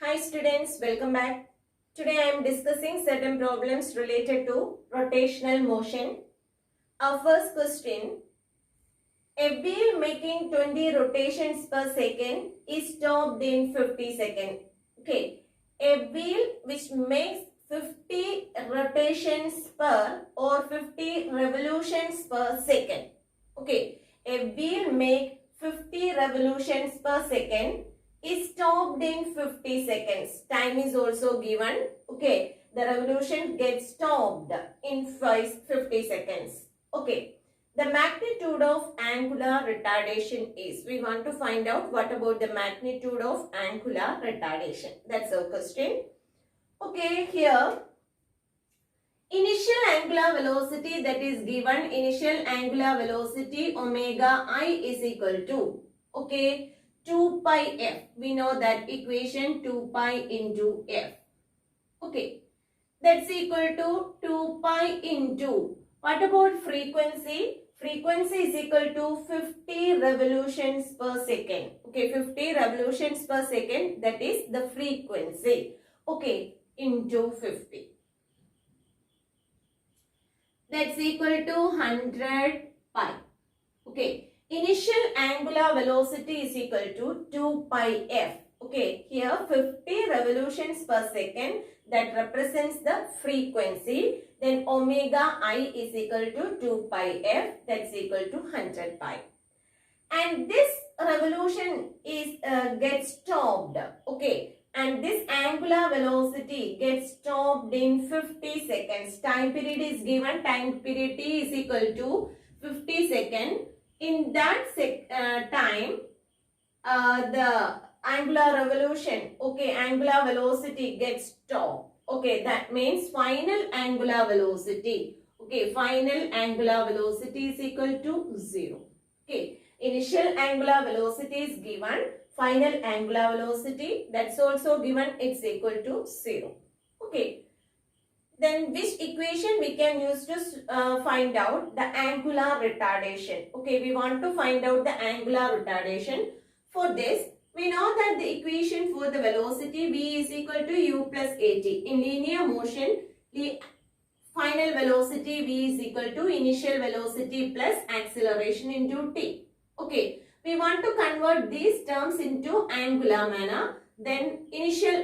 Hi students, welcome back. Today I am discussing certain problems related to rotational motion. Our first question, a wheel making 20 rotations per second is stopped in 50 seconds. Okay, a wheel which makes 50 rotations per or 50 revolutions per second. Okay, a wheel make 50 revolutions per second is stopped in 50 seconds. Time is also given. Okay, the revolution gets stopped in 50 seconds. Okay. The magnitude of angular retardation is. We want to find out what about the magnitude of angular retardation. That's our question. Okay, here initial angular velocity that is given. Initial angular velocity omega I is equal to, okay, 2 pi f. We know that equation 2 pi into f. Okay, that's equal to 2 pi into. What about frequency? Frequency is equal to 50 revolutions per second. Okay, 50 revolutions per second, that is the frequency. Okay, into 50. That's equal to 100 pi. Okay, initial angular velocity is equal to 2 pi f. Okay, here 50 revolutions per second, that represents the frequency. Then omega I is equal to 2 pi f, that's equal to 100 pi. And this revolution is gets stopped. Okay, and this angular velocity gets stopped in 50 seconds. Time period is given. Time period t is equal to 50 seconds. In that time, the angular revolution, okay, angular velocity gets stopped. Okay, that means final angular velocity. Okay, final angular velocity is equal to 0. Okay, initial angular velocity is given. Final angular velocity, that's also given, it's equal to 0. Okay. Then which equation we can use to find out the angular retardation? Okay, we want to find out the angular retardation. For this, we know that the equation for the velocity v is equal to u plus at. In linear motion, the final velocity v is equal to initial velocity plus acceleration into t. Okay, we want to convert these terms into angular manner. Then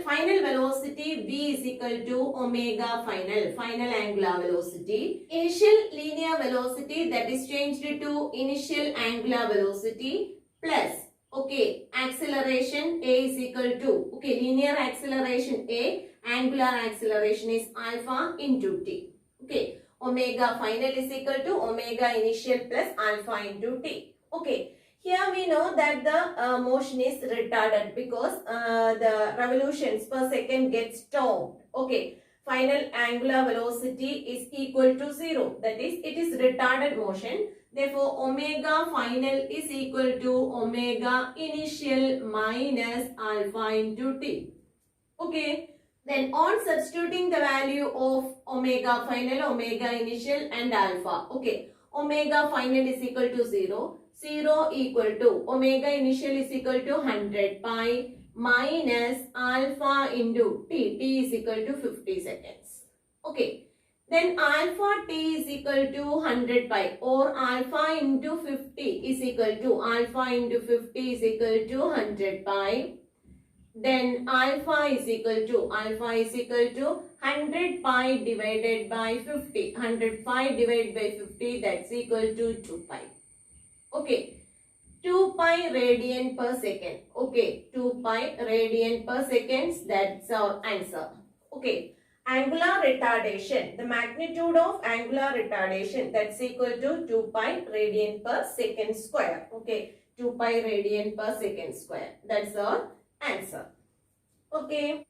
final velocity v is equal to omega final angular velocity. Initial linear velocity, that is changed to initial angular velocity, plus, okay, acceleration a is equal to, okay, linear acceleration a, angular acceleration is alpha into t. Okay, omega final is equal to omega initial plus alpha into t. Okay. Here we know that the motion is retarded because the revolutions per second gets stopped. Okay. Final angular velocity is equal to 0. That is, it is retarded motion. Therefore, omega final is equal to omega initial minus alpha into t. Okay. Then on substituting the value of omega final, omega initial and alpha. Okay. Omega final is equal to 0. 0 equal to omega initial is equal to 100 pi minus alpha into t. T is equal to 50 seconds. Okay. Then alpha t is equal to 100 pi or alpha into 50 is equal to alpha into 50 is equal to 100 pi. Then alpha is equal to 100 pi divided by 50. 100 pi divided by 50, that's equal to 2 pi. Okay, 2 pi radian per second. Okay, 2 pi radian per second, that's our answer. Okay, angular retardation, the magnitude of angular retardation, that's equal to 2 pi radian per second square. Okay, 2 pi radian per second square, that's our answer. Okay,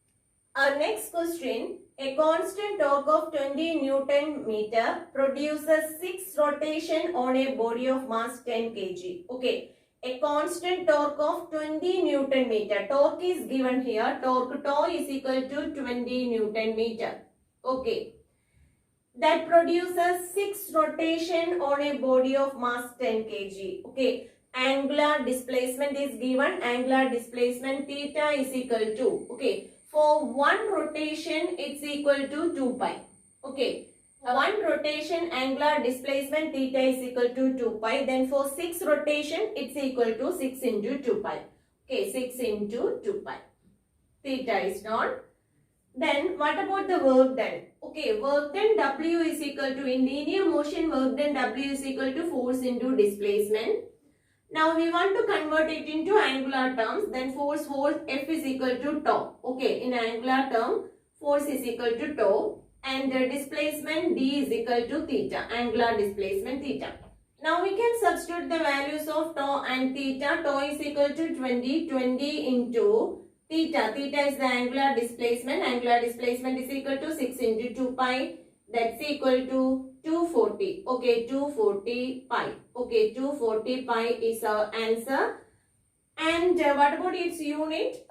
our next question. A constant torque of 20 Newton meter produces 6 rotation on a body of mass 10 kg. Okay, a constant torque of 20 Newton meter. Torque is given here. Torque tau is equal to 20 Newton meter. Okay, that produces 6 rotation on a body of mass 10 kg. Okay, angular displacement is given. Angular displacement theta is equal to, okay, For one rotation, it's equal to 2 pi. Okay. One rotation angular displacement theta is equal to 2 pi. Then for 6 rotation, it's equal to 6 into 2 pi. Okay, 6 into 2 pi. Theta is not. Then what about the work done? Okay, work done W is equal to, in linear motion, work done W is equal to force into displacement. Now we want to convert it into angular terms. Then force F is equal to tau. Okay, in angular term, force is equal to tau. And displacement D is equal to theta, angular displacement theta. Now we can substitute the values of tau and theta. Tau is equal to 20 into theta. Theta is the angular displacement. Angular displacement is equal to 6 into 2 pi. That's equal to 240. Okay, 240 pi. Okay, 240 pi is our answer. And what about its unit?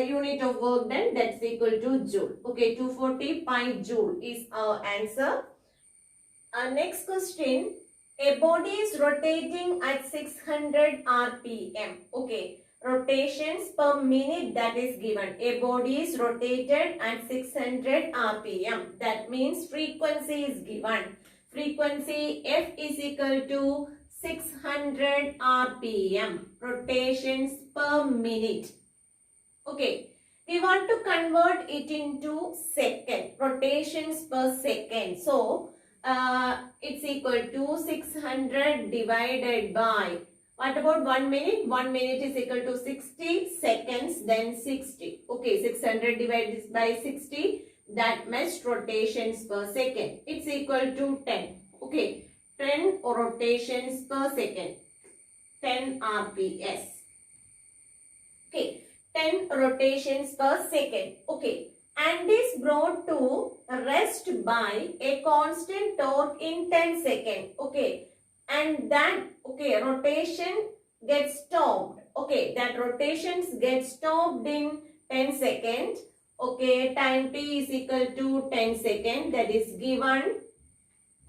Unit of work done, that's equal to joule. Okay, 240 pi joule is our answer. Next question. A body is rotating at 600 rpm. Okay, rotations per minute that is given. A body is rotated at 600 rpm. That means frequency is given. Frequency F is equal to 600 rpm, rotations per minute. Okay, we want to convert it into second, rotations per second. So, it's equal to 600 divided by, what about 1 minute? 1 minute is equal to 60 seconds, then 60. Okay, 600 divided by 60, that much rotations per second. It's equal to 10. Okay. 10 rotations per second, 10 rps. Okay, 10 rotations per second. Okay, and is brought to rest by a constant torque in 10 seconds. Okay, and that, okay, rotation gets stopped. Okay, that rotations get stopped in 10 seconds. Okay, time t is equal to 10 seconds. That is given.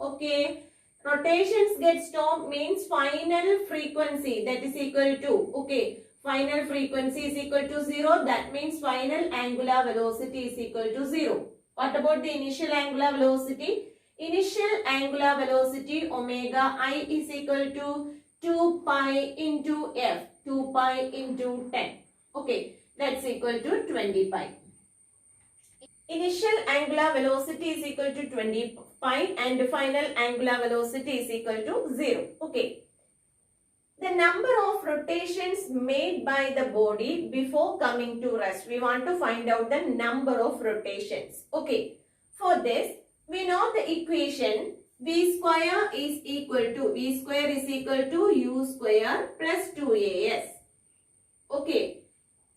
Okay. Rotations get stopped means final frequency that is equal to, okay, final frequency is equal to 0. That means final angular velocity is equal to 0. What about the initial angular velocity? Initial angular velocity omega I is equal to 2 pi into F, 2 pi into 10. Okay, that's equal to 20 pi. Initial angular velocity is equal to 20 pi and final angular velocity is equal to 0. Okay. The number of rotations made by the body before coming to rest. We want to find out the number of rotations. Okay. For this, we know the equation V square is equal to U square plus 2AS. Okay.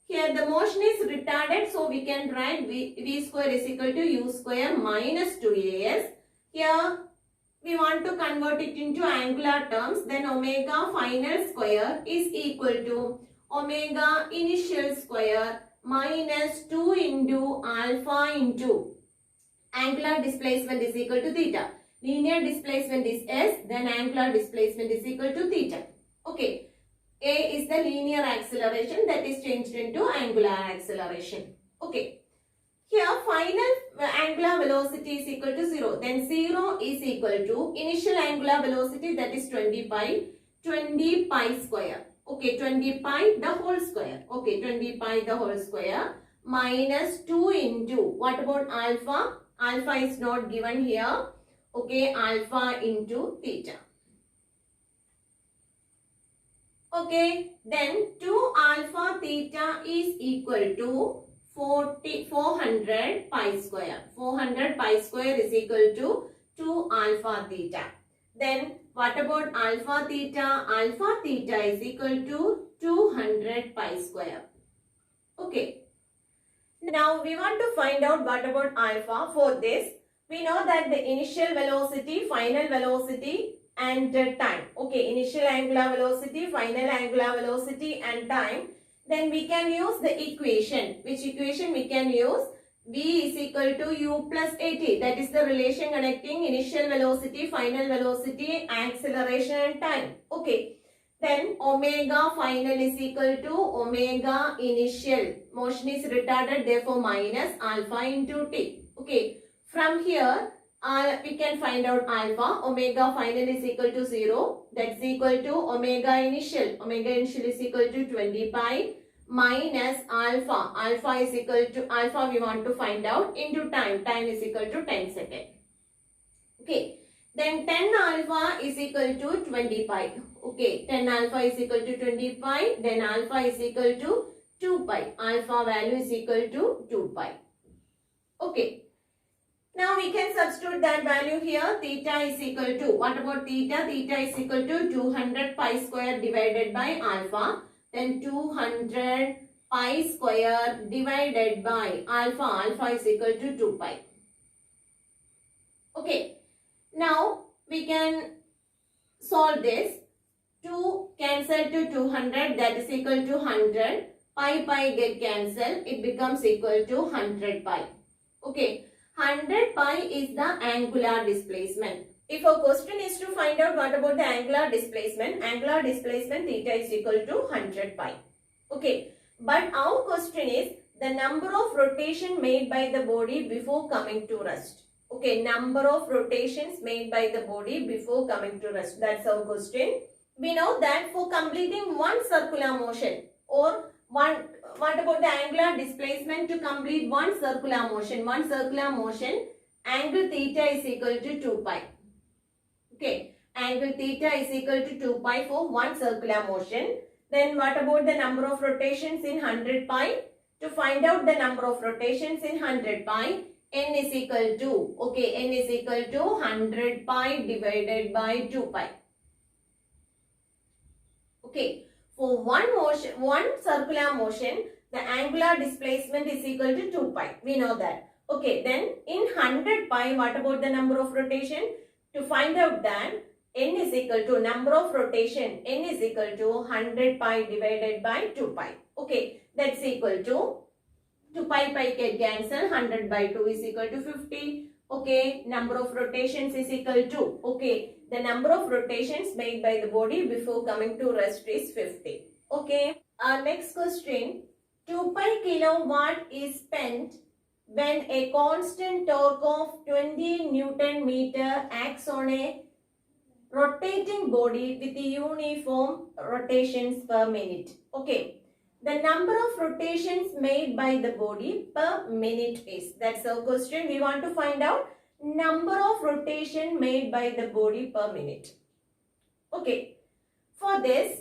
Here the motion is retarded, so we can write V square is equal to U square minus 2AS. Here we want to convert it into angular terms. Then omega final square is equal to omega initial square minus 2 into alpha into angular displacement is equal to theta. Linear displacement is S, then angular displacement is equal to theta. Okay. A is the linear acceleration that is changed into angular acceleration. Okay. Here final angular velocity is equal to 0. Then 0 is equal to initial angular velocity that is 20 pi square. Okay, 20 pi the whole square. Okay, 20 pi the whole square minus 2 into, what about alpha? Alpha is not given here. Okay, alpha into theta. Okay, then 2 alpha theta is equal to 400 pi square. 400 pi square is equal to 2 alpha theta. Then what about alpha theta? Alpha theta is equal to 200 pi square. Okay. Now we want to find out what about alpha. For this, we know that the initial velocity, final velocity and time. Okay, initial angular velocity, final angular velocity and time. Then we can use the equation. Which equation we can use? V is equal to U plus AT. That is the relation connecting initial velocity, final velocity, acceleration and time. Okay. Then omega final is equal to omega initial. Motion is retarded, therefore minus alpha into t. Okay. From here, we can find out alpha. Omega final is equal to 0. That's equal to omega initial. Omega initial is equal to 20 pi minus alpha. Alpha is equal to, alpha we want to find out, into time. Time is equal to 10 seconds. Okay. Then 10 alpha is equal to 20 pi. Okay. 10 alpha is equal to 20 pi. Then alpha is equal to 2 pi. Alpha value is equal to 2 pi. Okay. Now we can substitute that value here. Theta is equal to, what about theta? Theta is equal to 200 pi square divided by alpha. Then 200 pi square divided by alpha. Alpha is equal to 2 pi. Okay. Now we can solve this. 2 cancel to 200, that is equal to 100. Pi get cancelled. It becomes equal to 100 pi. Okay. 100 pi is the angular displacement. If a question is to find out what about the angular displacement theta is equal to 100 pi. Okay. But our question is the number of rotation made by the body before coming to rest. Okay. Number of rotations made by the body before coming to rest. That's our question. We know that for completing one circular motion or what about the angular displacement to complete one circular motion? One circular motion, angle theta is equal to 2 pi. Okay, angle theta is equal to 2 pi for one circular motion. Then what about the number of rotations in 100 pi? To find out the number of rotations in 100 pi, n is equal to, okay, n is equal to 100 pi divided by 2 pi. Okay. For one circular motion, the angular displacement is equal to 2 pi. We know that. Okay, then in 100 pi, what about the number of rotation? To find out that, n is equal to number of rotation, n is equal to 100 pi divided by 2 pi. Okay, that's equal to 2 pi get cancelled, 100 by 2 is equal to 50. Okay, number of rotations is equal to, okay, the number of rotations made by the body before coming to rest is 50. Okay, our next question, 2 pi kilowatt is spent when a constant torque of 20 Newton meter acts on a rotating body with uniform rotations per minute. Okay. The number of rotations made by the body per minute is. That's our question. We want to find out number of rotation made by the body per minute. Okay. For this,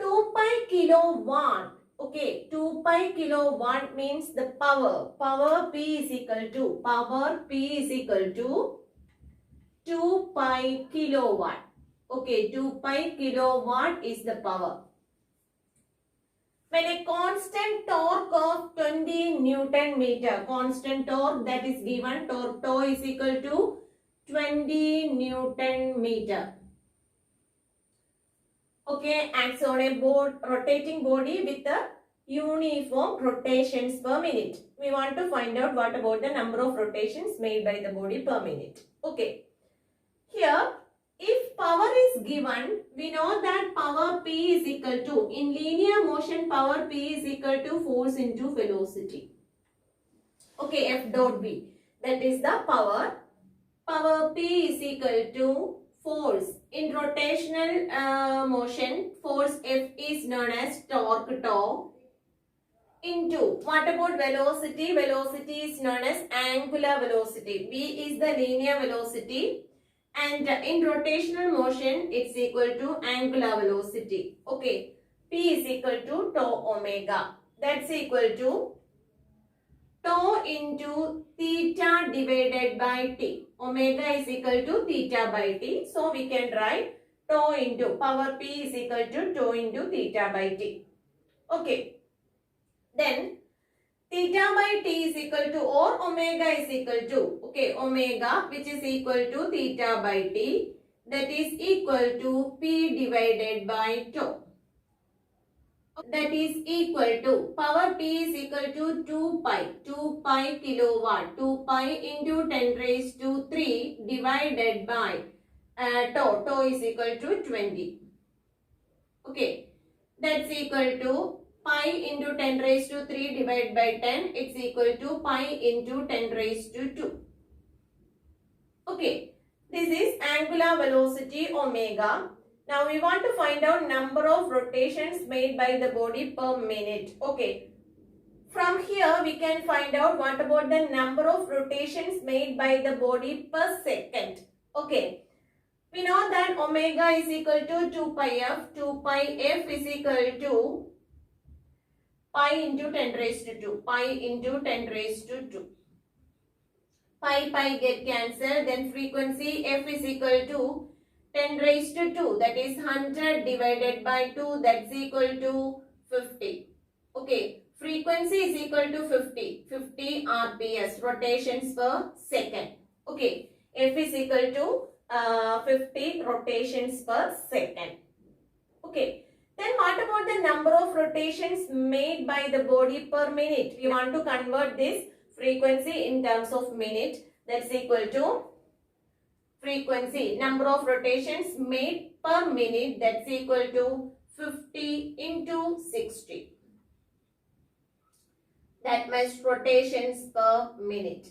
2 pi kilowatt. Okay. 2 pi kilowatt means the power. Power P is equal to. Power P is equal to 2 pi kilowatt. Okay. 2 pi kilowatt is the power. When a constant torque of 20 Newton meter, constant torque that is given, torque tau is equal to 20 Newton meter. Okay, acts on a rotating body with the uniform rotations per minute. We want to find out what about the number of rotations made by the body per minute. Okay, here if power is given, we know that power P is equal to, in linear motion power P is equal to force into velocity. Okay, F dot B, that is the power. Power P is equal to force. In rotational motion, force F is known as torque tau into, what about velocity? Velocity is known as angular velocity. V is the linear velocity. And in rotational motion, it's equal to angular velocity. Okay. P is equal to tau omega. That's equal to tau into theta divided by t. Omega is equal to theta by t. So, we can write tau into power P is equal to tau into theta by t. Okay. Then, theta by t is equal to, or omega is equal to, okay, omega which is equal to theta by t, that is equal to P divided by tau. That is equal to, power P is equal to 2 pi kilowatt, 2 pi into 10 raised to 3 divided by tau is equal to 20. Okay, that's equal to pi into 10 raised to 3 divided by 10. It's equal to pi into 10 raised to 2. Okay, this is angular velocity omega. Now we want to find out number of rotations made by the body per minute. Okay, from here we can find out what about the number of rotations made by the body per second. Okay, we know that omega is equal to 2 pi f. 2 pi f is equal to pi into 10 raised to 2. Pi into 10 raised to 2. Pi get cancelled. Then frequency f is equal to 10 raised to 2. That is 100 divided by 2. That's equal to 50. Okay. Frequency is equal to 50. 50 RPS. Rotations per second. Okay. F is equal to 50 rotations per second. Okay. Then what about the number of rotations made by the body per minute? We want to convert this frequency in terms of minute. That's equal to frequency, number of rotations made per minute. That's equal to 50 into 60. That much rotations per minute.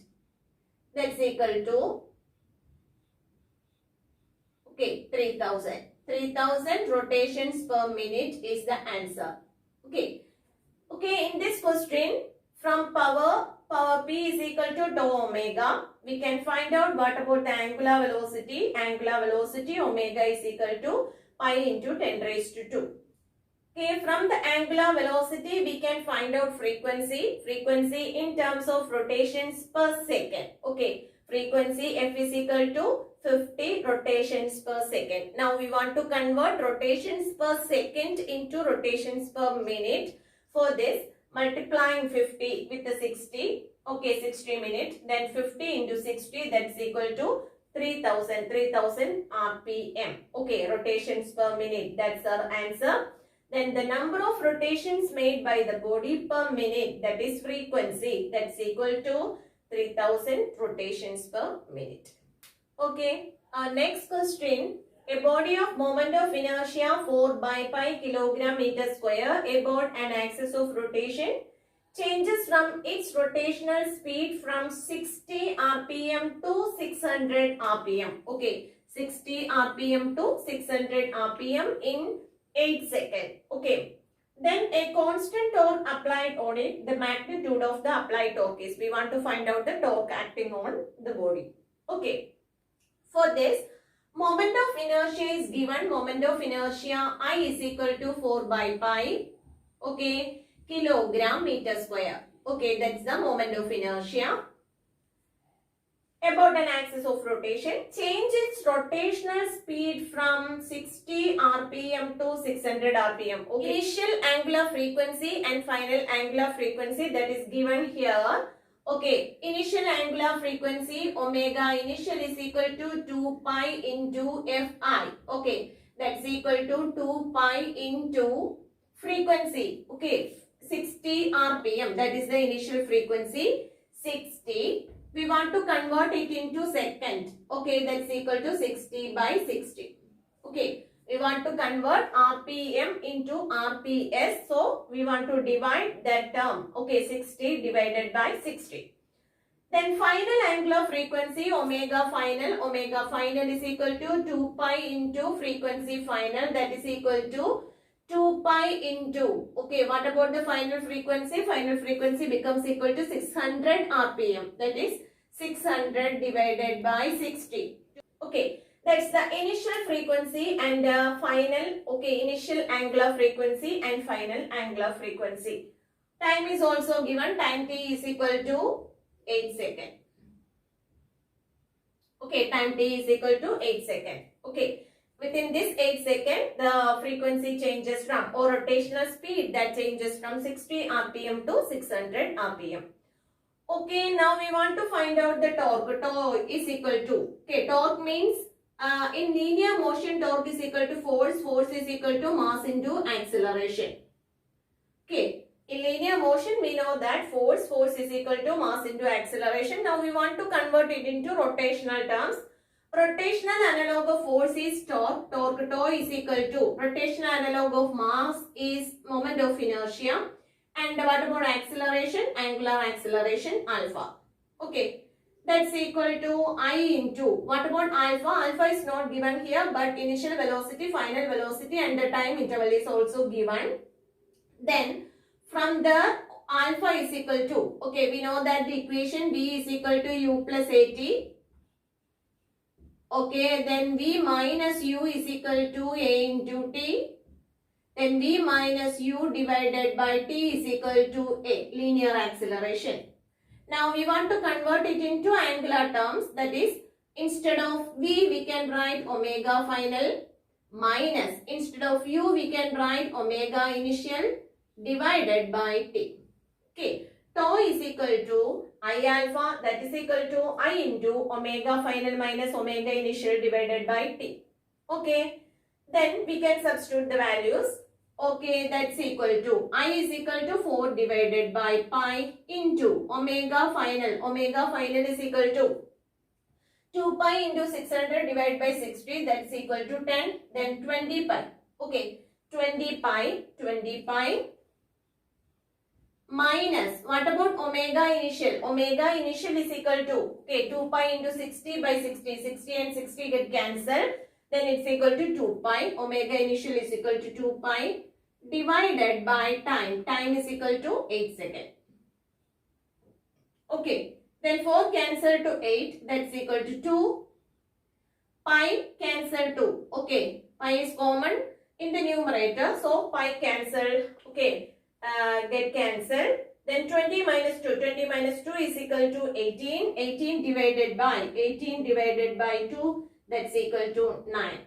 That's equal to, okay, 3000. 3000 rotations per minute is the answer. Okay. Okay, in this question, from power P is equal to tau omega, we can find out what about the angular velocity. Angular velocity omega is equal to pi into 10 raised to 2. Okay, from the angular velocity, we can find out frequency. Frequency in terms of rotations per second. Okay, frequency F is equal to 50 rotations per second. Now we want to convert rotations per second into rotations per minute. For this, multiplying 50 with the 60, okay, 60 minutes, then 50 into 60, that's equal to 3000 RPM. Okay, rotations per minute, that's our answer. Then the number of rotations made by the body per minute, that is frequency, that's equal to 3000 rotations per minute. Okay, our next question. A body of moment of inertia 4 by pi kilogram meter square about an axis of rotation changes from its rotational speed from 60 rpm to 600 rpm. Okay, 60 rpm to 600 rpm in 8 seconds. Okay, then a constant torque applied on it, the magnitude of the applied torque is, we want to find out the torque acting on the body. Okay, for this, moment of inertia is given. Moment of inertia I is equal to 4 by pi, okay, kilogram meter square. Okay, that's the moment of inertia about an axis of rotation. Change its rotational speed from 60 rpm to 600 rpm. Okay. Initial angular frequency and final angular frequency, that is given here. Okay, initial angular frequency omega initial is equal to 2 pi into Fi. Okay, that's equal to 2 pi into frequency. Okay, 60 rpm, that is the initial frequency, 60. We want to convert it into second. Okay, that's equal to 60 by 60. Okay, we want to convert RPM into RPS. So, we want to divide that term. Okay, 60 divided by 60. Then final angular frequency omega final is equal to 2 pi into frequency final, that is equal to 2 pi into, okay, what about the final frequency? Final frequency becomes equal to 600 rpm, that is 600 divided by 60. Okay, that's the initial frequency and final, okay, initial angular frequency and final angular frequency. Time is also given, time t is equal to 8 seconds. Okay, time t is equal to 8 seconds. Okay. Within this 8 seconds, the frequency changes from, or rotational speed, that changes from 60 rpm to 600 rpm. Okay, now we want to find out the torque. Torque is equal to, okay, torque means in linear motion, torque is equal to force. Force is equal to mass into acceleration. Okay, in linear motion, we know that force is equal to mass into acceleration. Now we want to convert it into rotational terms. Rotational analog of force is torque. Torque tau is equal to rotational analog of mass is moment of inertia. And what about acceleration? Angular acceleration alpha. Okay. That's equal to I into, what about alpha? Alpha is not given here, but initial velocity, final velocity and the time interval is also given. Then from the alpha is equal to, okay, we know that the equation V is equal to U plus AT. Okay, then V minus U is equal to A into T. Then V minus U divided by T is equal to A, linear acceleration. Now we want to convert it into angular terms, that is, instead of V we can write omega final minus, instead of U we can write omega initial divided by T. Okay, tau is equal to I alpha, that is equal to I into omega final minus omega initial divided by T. Okay, then we can substitute the values. Okay, that's equal to I is equal to 4 divided by pi into omega final. Omega final is equal to 2 pi into 600 divided by 60, that's equal to 10. Then 20 pi. Okay, 20 pi minus, what about omega initial? Omega initial is equal to, okay, 2 pi into 60 by 60. 60 and 60 get cancelled. Then it's equal to 2 pi. Omega initial is equal to 2 pi divided by time. Time is equal to 8 seconds. Okay. Then 4 cancel to 8. That's equal to 2. Pi cancel 2. Okay. Pi is common in the numerator. So pi cancel. Okay. Get cancelled. Then 20 minus 2. 20 minus 2 is equal to 18. 18 divided by 2. That's equal to 9.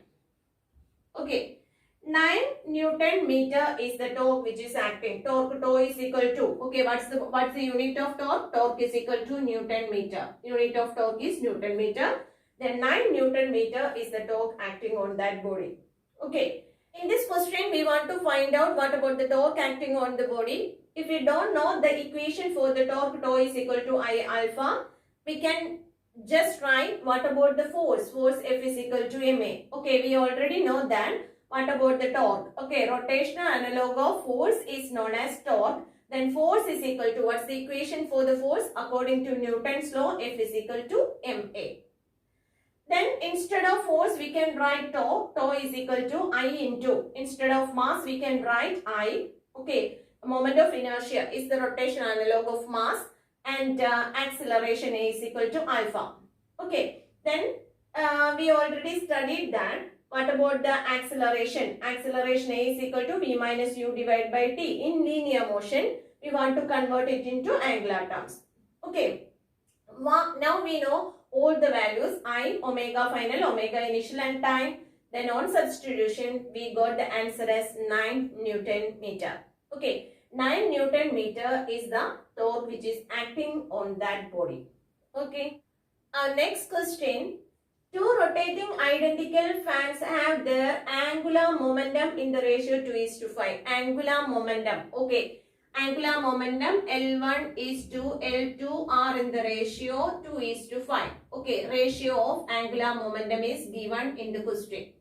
Okay. 9 Newton meter is the torque which is acting. Torque tau is equal to, okay, what's the unit of torque? Torque is equal to Newton meter. Unit of torque is Newton meter. Then 9 Newton meter is the torque acting on that body. Okay. In this question, we want to find out what about the torque acting on the body. If we don't know the equation for the torque tau is equal to I alpha, we can just write what about the force. Force F is equal to ma. Okay, we already know that. What about the torque? Okay, rotational analog of force is known as torque. Then force is equal to, what's the equation for the force? According to Newton's law, F is equal to ma. Then instead of force, we can write tau. Tau is equal to I into, instead of mass, we can write I. Okay, moment of inertia is the rotational analog of mass, and acceleration is equal to alpha. Okay, then we already studied that. What about the acceleration? Acceleration A is equal to V minus U divided by T. In linear motion, we want to convert it into angular terms. Okay. Now we know all the values I, omega final, omega initial and time. Then on substitution, we got the answer as 9 Newton meter. Okay. 9 Newton meter is the torque which is acting on that body. Okay. Our next question. Two rotating identical fans have their angular momentum in the ratio 2:5. Angular momentum. Okay. Angular momentum L1 is to L2 are in the ratio 2:5. Okay. Ratio of angular momentum is given in the question.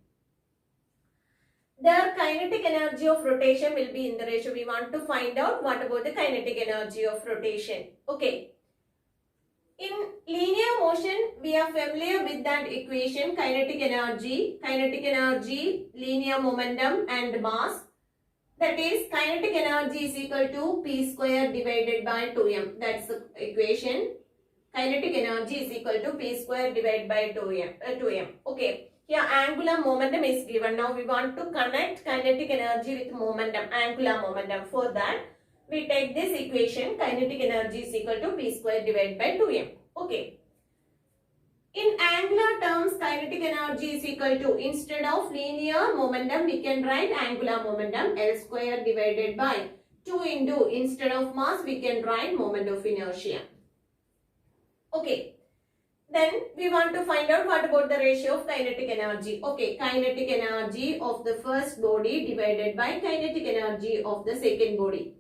Their kinetic energy of rotation will be in the ratio. We want to find out what about the kinetic energy of rotation. Okay. In linear motion, we are familiar with that equation, kinetic energy, linear momentum and mass. That is, kinetic energy is equal to P square divided by 2m. That's the equation. Kinetic energy is equal to P square divided by 2m. Okay. Here angular momentum is given. Now we want to connect kinetic energy with momentum, angular momentum. For that, we take this equation, kinetic energy is equal to P square divided by 2m. Okay. In angular terms, kinetic energy is equal to, instead of linear momentum, we can write angular momentum, L square divided by 2 into, instead of mass, we can write moment of inertia. Okay. Then we want to find out what about the ratio of kinetic energy. Okay, kinetic energy of the first body divided by kinetic energy of the second body.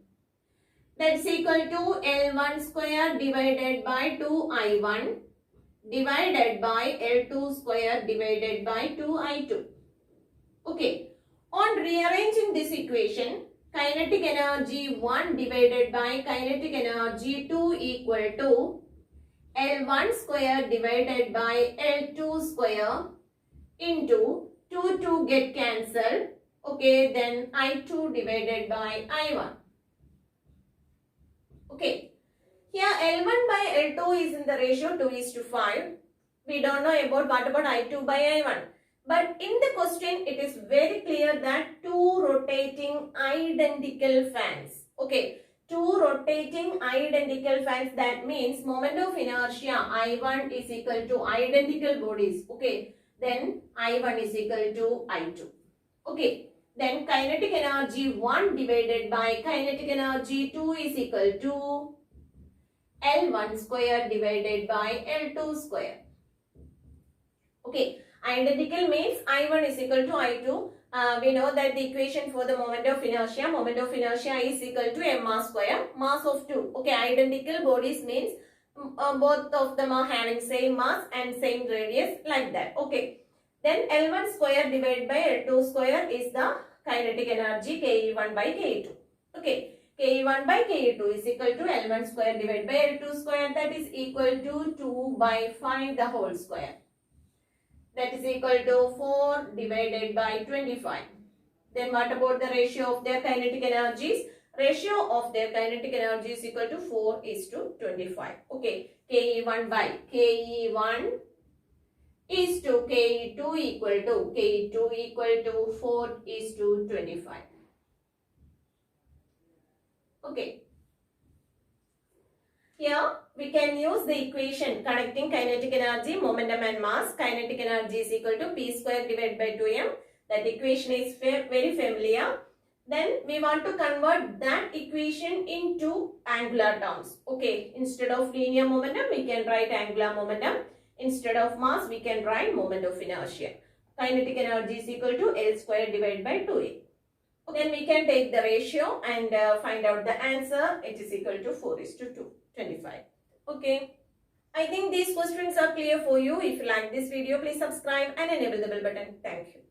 That's equal to L1 square divided by 2I1 divided by L2 square divided by 2I2. Okay. On rearranging this equation, kinetic energy 1 divided by kinetic energy 2 equal to L1 square divided by L2 square into 2 get cancelled. Okay, then I2 divided by I1. Okay, here L1 by L2 is in the ratio 2:5. We don't know about what about I2 by I1. But in the question, it is very clear that two rotating identical fans. Okay, two rotating identical fans. That means moment of inertia I1 is equal to identical bodies. Okay, then I1 is equal to I2. Okay, then kinetic energy 1 divided by kinetic energy 2 is equal to L1 square divided by L2 square. Okay, identical means I1 is equal to I2. We know that the equation for the moment of inertia is equal to m square, mass of 2. Okay, identical bodies means both of them are having same mass and same radius, like that. Okay, then L1 square divided by L2 square is the kinetic energy Ke1 by Ke2. Okay, Ke1 by Ke2 is equal to L1 square divided by L2 square, that is equal to 2 by 5 the whole square. That is equal to 4 divided by 25. Then what about the ratio of their kinetic energies? Ratio of their kinetic energy is equal to 4:25. Okay, Ke1 by Ke1 is to Ke2 equal to 4:25. Okay. Here we can use the equation connecting kinetic energy, momentum and mass. Kinetic energy is equal to P square divided by 2m. That equation is very familiar. Then we want to convert that equation into angular terms. Okay, instead of linear momentum, we can write angular momentum. Instead of mass, we can write moment of inertia. Kinetic energy is equal to L square divided by 2a. Then we can take the ratio and find out the answer. It is equal to 4:25. Okay. I think these questions are clear for you. If you like this video, please subscribe and enable the bell button. Thank you.